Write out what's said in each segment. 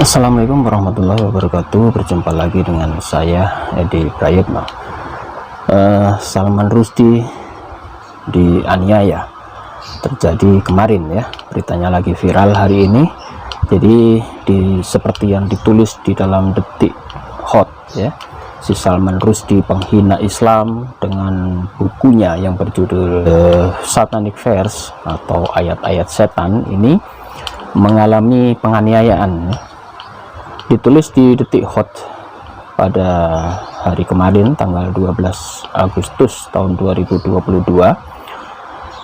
Assalamualaikum warahmatullahi wabarakatuh. Berjumpa lagi dengan saya Edi Prayitno. Salman Rushdie dianiaya terjadi kemarin ya, beritanya lagi viral hari ini. Jadi seperti yang ditulis di dalam Detik Hot ya, si Salman Rushdie penghina Islam dengan bukunya yang berjudul Satanic Verse atau ayat-ayat setan ini mengalami penganiayaan ya. Ditulis di Detik Hot pada hari kemarin tanggal 12 Agustus tahun 2022.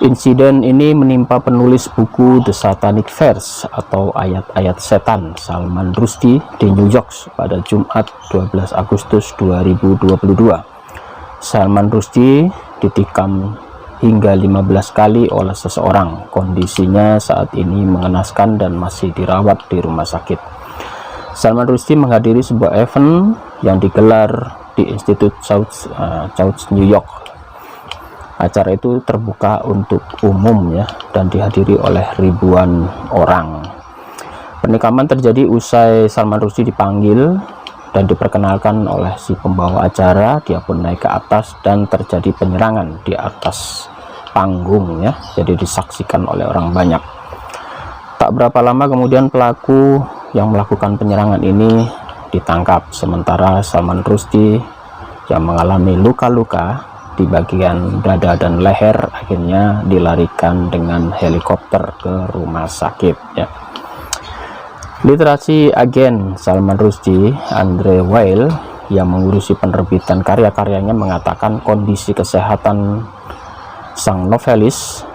Insiden ini menimpa penulis buku The Satanic Verse atau ayat-ayat setan Salman Rushdie di New York pada Jumat 12 Agustus 2022. Salman Rushdie ditikam hingga 15 kali oleh seseorang. Kondisinya saat ini mengenaskan dan masih dirawat di rumah sakit. Salman Rushdie menghadiri sebuah event yang digelar di Institut South New York. Acara itu terbuka untuk umum ya, dan dihadiri oleh ribuan orang. Penikaman terjadi usai Salman Rushdie dipanggil dan diperkenalkan oleh si pembawa acara. Dia pun naik ke atas dan terjadi penyerangan di atas panggung ya, jadi disaksikan oleh orang banyak. Tak berapa lama kemudian pelaku yang melakukan penyerangan ini ditangkap, sementara Salman Rushdie yang mengalami luka-luka di bagian dada dan leher akhirnya dilarikan dengan helikopter ke rumah sakit ya. Literasi agen Salman Rushdie, Andre Weil, yang mengurusi penerbitan karya-karyanya mengatakan kondisi kesehatan sang novelis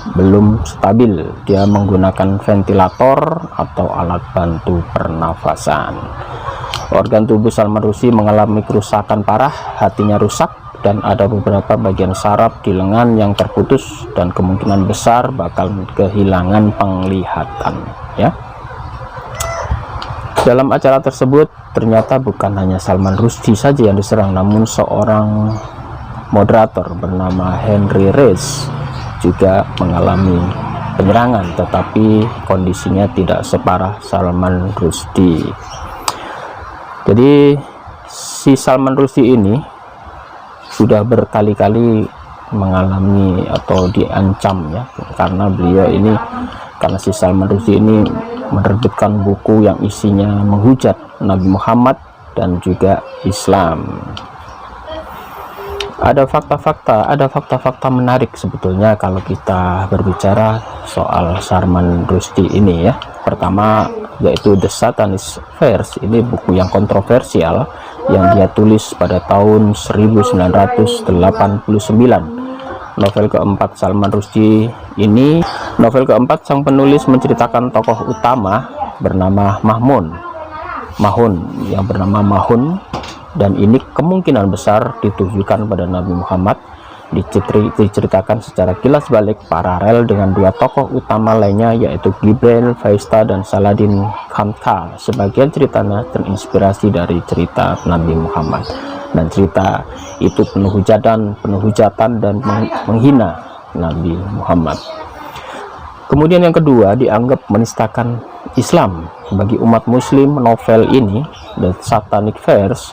belum stabil. Dia menggunakan ventilator atau alat bantu pernafasan. Organ tubuh Salman Rushdie mengalami kerusakan parah, hatinya rusak, dan ada beberapa bagian saraf di lengan yang terputus dan kemungkinan besar bakal kehilangan penglihatan ya. Dalam acara tersebut ternyata bukan hanya Salman Rushdie saja yang diserang, namun seorang moderator bernama Henry Rees juga mengalami penyerangan, tetapi kondisinya tidak separah Salman Rushdie. Jadi si Salman Rushdie ini sudah berkali-kali mengalami atau diancam ya, karena si Salman Rushdie ini menerbitkan buku yang isinya menghujat Nabi Muhammad dan juga Islam. Ada fakta-fakta menarik sebetulnya kalau kita berbicara soal Salman Rushdie ini ya. Pertama yaitu The Satanic Verse, ini buku yang kontroversial yang dia tulis pada tahun 1989. Novel keempat Salman Rushdie ini, novel keempat sang penulis menceritakan tokoh utama bernama Mahun, dan ini kemungkinan besar ditujukan pada Nabi Muhammad. Diceritakan secara kilas balik paralel dengan dua tokoh utama lainnya yaitu Gibril Faista dan Saladin Khamkhar. Sebagian ceritanya terinspirasi dari cerita Nabi Muhammad, dan cerita itu penuh hujatan dan menghina Nabi Muhammad. Kemudian yang kedua, dianggap menistakan Islam. Bagi umat muslim, novel ini The Satanic Verse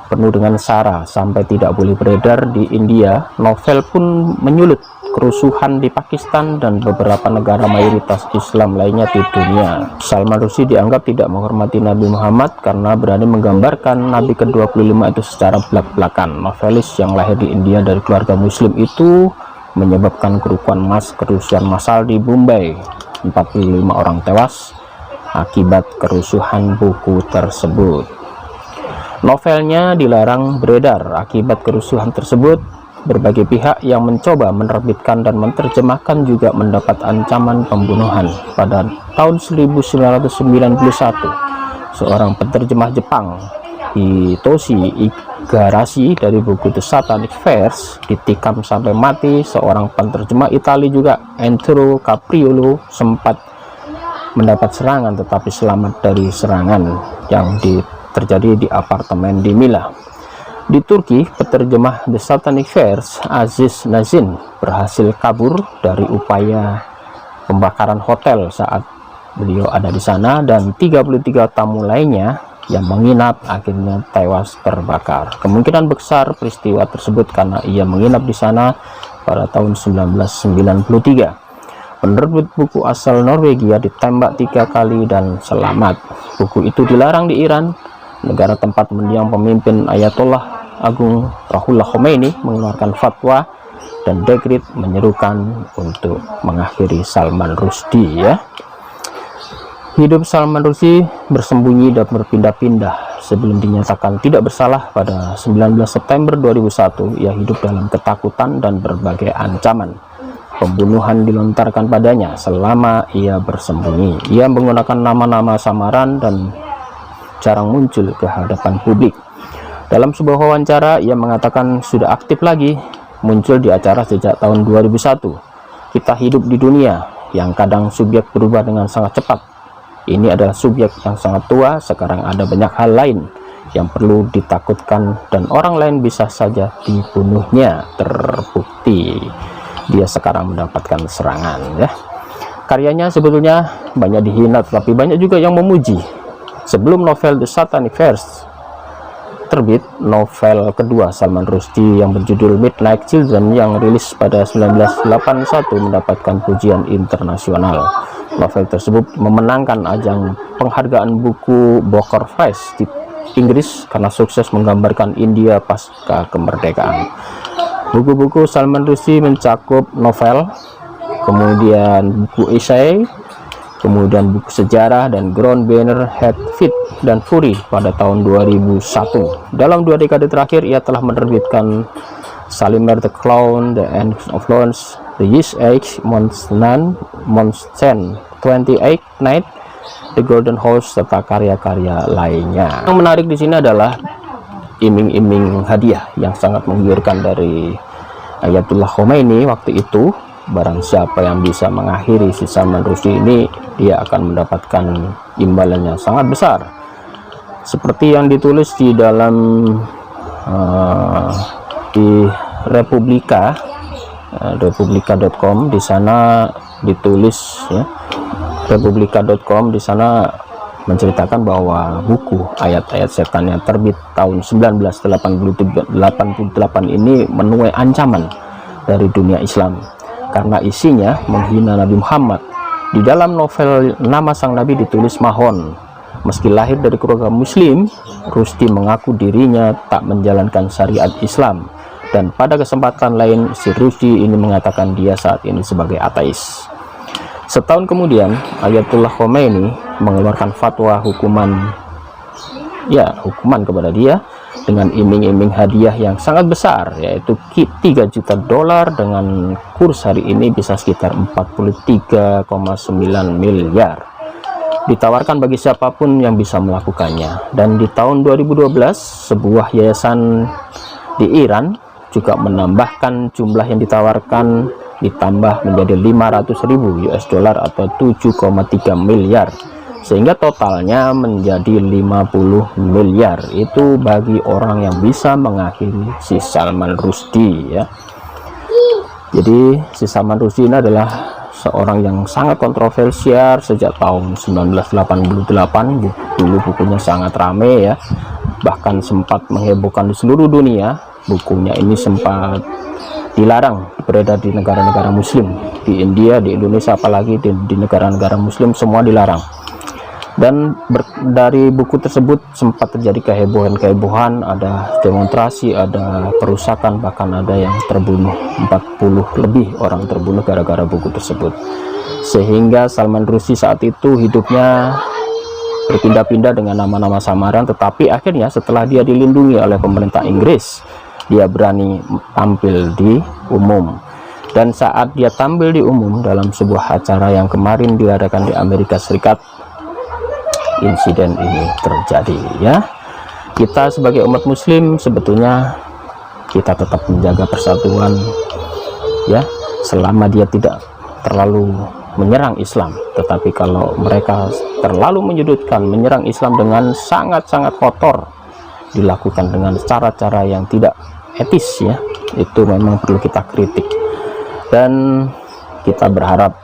penuh dengan sara sampai tidak boleh beredar di India. Novel pun menyulut kerusuhan di Pakistan dan beberapa negara mayoritas Islam lainnya di dunia. Salman Rushdie dianggap tidak menghormati Nabi Muhammad karena berani menggambarkan Nabi ke-25 itu secara belak-belakan. Novelis yang lahir di India dari keluarga muslim itu menyebabkan kerusuhan massal di Bombay. 45 orang tewas akibat kerusuhan buku tersebut. Novelnya dilarang beredar akibat kerusuhan tersebut. Berbagai pihak yang mencoba menerbitkan dan menerjemahkan juga mendapat ancaman pembunuhan. Pada tahun 1991, seorang penerjemah Jepang, Hitoshi Igarashi, dari buku The Satanic Verse ditikam sampai mati. Seorang penerjemah Italia juga, Entro Capriolo, sempat mendapat serangan tetapi selamat dari serangan yang terjadi di apartemen di Mila. Di Turki, penerjemah The Satanic Verse Aziz Nazin berhasil kabur dari upaya pembakaran hotel saat beliau ada di sana, dan 33 tamu lainnya yang menginap akhirnya tewas terbakar. Kemungkinan besar peristiwa tersebut karena ia menginap di sana pada tahun 1993. Penerbit buku asal Norwegia ditembak 3 kali dan selamat. Buku itu dilarang di Iran, negara tempat mendiang pemimpin Ayatollah Agung Ruhollah Khomeini, mengeluarkan fatwa dan dekrit menyerukan untuk mengakhiri Salman Rushdie ya. Hidup Salman Rushdie bersembunyi dan berpindah-pindah. Sebelum dinyatakan tidak bersalah pada 19 September 2001, ia hidup dalam ketakutan dan berbagai ancaman. Pembunuhan dilontarkan padanya selama ia bersembunyi. Ia menggunakan nama-nama samaran dan jarang muncul ke hadapan publik. Dalam sebuah wawancara, ia mengatakan sudah aktif lagi muncul di acara sejak tahun 2001. Kita hidup di dunia yang kadang subjek berubah dengan sangat cepat. Ini adalah subjek yang sangat tua, sekarang ada banyak hal lain yang perlu ditakutkan dan orang lain bisa saja dibunuhnya. Terbukti dia sekarang mendapatkan serangan ya. Karyanya sebetulnya banyak dihina, tetapi banyak juga yang memuji. Sebelum novel The Satanic Verse terbit, novel kedua Salman Rushdie yang berjudul Midnight Children yang rilis pada 1981 mendapatkan pujian internasional. Novel tersebut memenangkan ajang penghargaan buku Booker Prize di Inggris karena sukses menggambarkan India pasca kemerdekaan. Buku-buku Salman Rushdie mencakup novel, kemudian buku esai, kemudian buku sejarah, dan Ground Banner, Head, Feet, dan Fury pada tahun 2001. Dalam 2 dekade terakhir, ia telah menerbitkan Salimer the Clown, The End of Loans, The Yes Age, Monsten, 28 Night, The Golden House, serta karya-karya lainnya. Yang menarik di sini adalah iming-iming hadiah yang sangat menggiurkan dari Ayatollah Khomeini waktu itu. Barang siapa yang bisa mengakhiri si Salman Rushdie ini, dia akan mendapatkan imbalan yang sangat besar. Seperti yang ditulis di dalam di Republika.com, di sana ditulis ya, Republika.com di sana menceritakan bahwa buku ayat-ayat setan yang terbit tahun 1988 ini menuai ancaman dari dunia Islam karena isinya menghina Nabi Muhammad. Di dalam novel nama sang Nabi ditulis Mahon. Meski lahir dari keluarga Muslim, Rushdie mengaku dirinya tak menjalankan syariat Islam, dan pada kesempatan lain si Rushdie ini mengatakan dia saat ini sebagai ateis. Setahun kemudian, Ayatollah Khomeini mengeluarkan fatwa hukuman kepada dia dengan iming-iming hadiah yang sangat besar, yaitu $3 juta dengan kurs hari ini bisa sekitar 43,9 miliar. Ditawarkan bagi siapapun yang bisa melakukannya. Dan di tahun 2012, sebuah yayasan di Iran juga menambahkan jumlah yang ditawarkan ditambah menjadi 500.000 US dollar atau 7,3 miliar, sehingga totalnya menjadi 50 miliar. Itu bagi orang yang bisa mengakhiri si Salman Rushdie ya. Jadi si Salman Rushdie ini adalah seorang yang sangat kontroversial sejak tahun 1988. Dulu bukunya sangat rame ya, bahkan sempat menghebohkan di seluruh dunia. Bukunya ini sempat dilarang beredar di negara-negara muslim, di India, di Indonesia, apalagi di negara-negara muslim semua dilarang. Dan dari buku tersebut sempat terjadi kehebohan-kehebohan, ada demonstrasi, ada perusakan, bahkan ada yang terbunuh, 40 lebih orang terbunuh gara-gara buku tersebut. Sehingga Salman Rushdie saat itu hidupnya berpindah-pindah dengan nama-nama samaran, tetapi akhirnya setelah dia dilindungi oleh pemerintah Inggris, dia berani tampil di umum. Dan saat dia tampil di umum dalam sebuah acara yang kemarin diadakan di Amerika Serikat, insiden ini terjadi ya. Kita sebagai umat muslim sebetulnya kita tetap menjaga persatuan ya, selama dia tidak terlalu menyerang Islam. Tetapi kalau mereka terlalu menyudutkan, menyerang Islam dengan sangat-sangat kotor, dilakukan dengan cara-cara yang tidak etis ya, itu memang perlu kita kritik. Dan kita berharap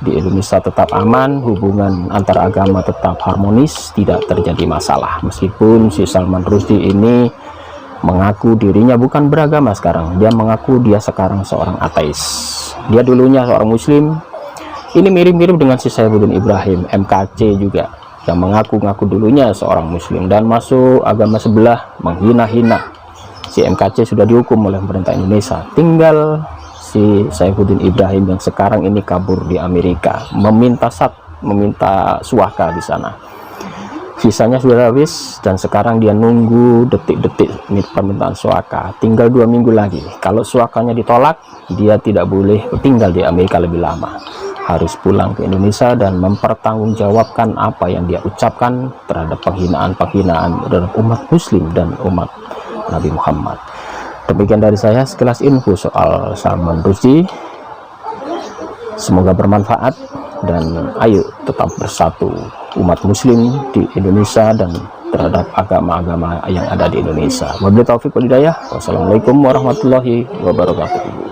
di Indonesia tetap aman, hubungan antar agama tetap harmonis, tidak terjadi masalah. Meskipun si Salman Rushdie ini mengaku dirinya bukan beragama sekarang, dia mengaku dia sekarang seorang ateis. Dia dulunya seorang muslim. Ini mirip-mirip dengan si Saifuddin Ibrahim MKC juga, yang mengaku-ngaku dulunya seorang muslim dan masuk agama sebelah, menghina-hina. Si MKC sudah dihukum oleh pemerintah Indonesia, tinggal si Saifuddin Ibrahim yang sekarang ini kabur di Amerika, meminta suaka di sana. Visanya sudah habis dan sekarang dia nunggu detik-detik permintaan suaka. Tinggal 2 minggu lagi. Kalau suakanya ditolak, dia tidak boleh tinggal di Amerika lebih lama. Harus pulang ke Indonesia dan mempertanggungjawabkan apa yang dia ucapkan terhadap penghinaan-penghinaan terhadap umat muslim dan umat Nabi Muhammad. Demikian dari saya sekilas info soal Salman Rushdie. Semoga bermanfaat dan ayo tetap bersatu umat muslim di Indonesia dan terhadap agama-agama yang ada di Indonesia. Wabillahi taufiq wal hidayah. Wassalamualaikum warahmatullahi wabarakatuh.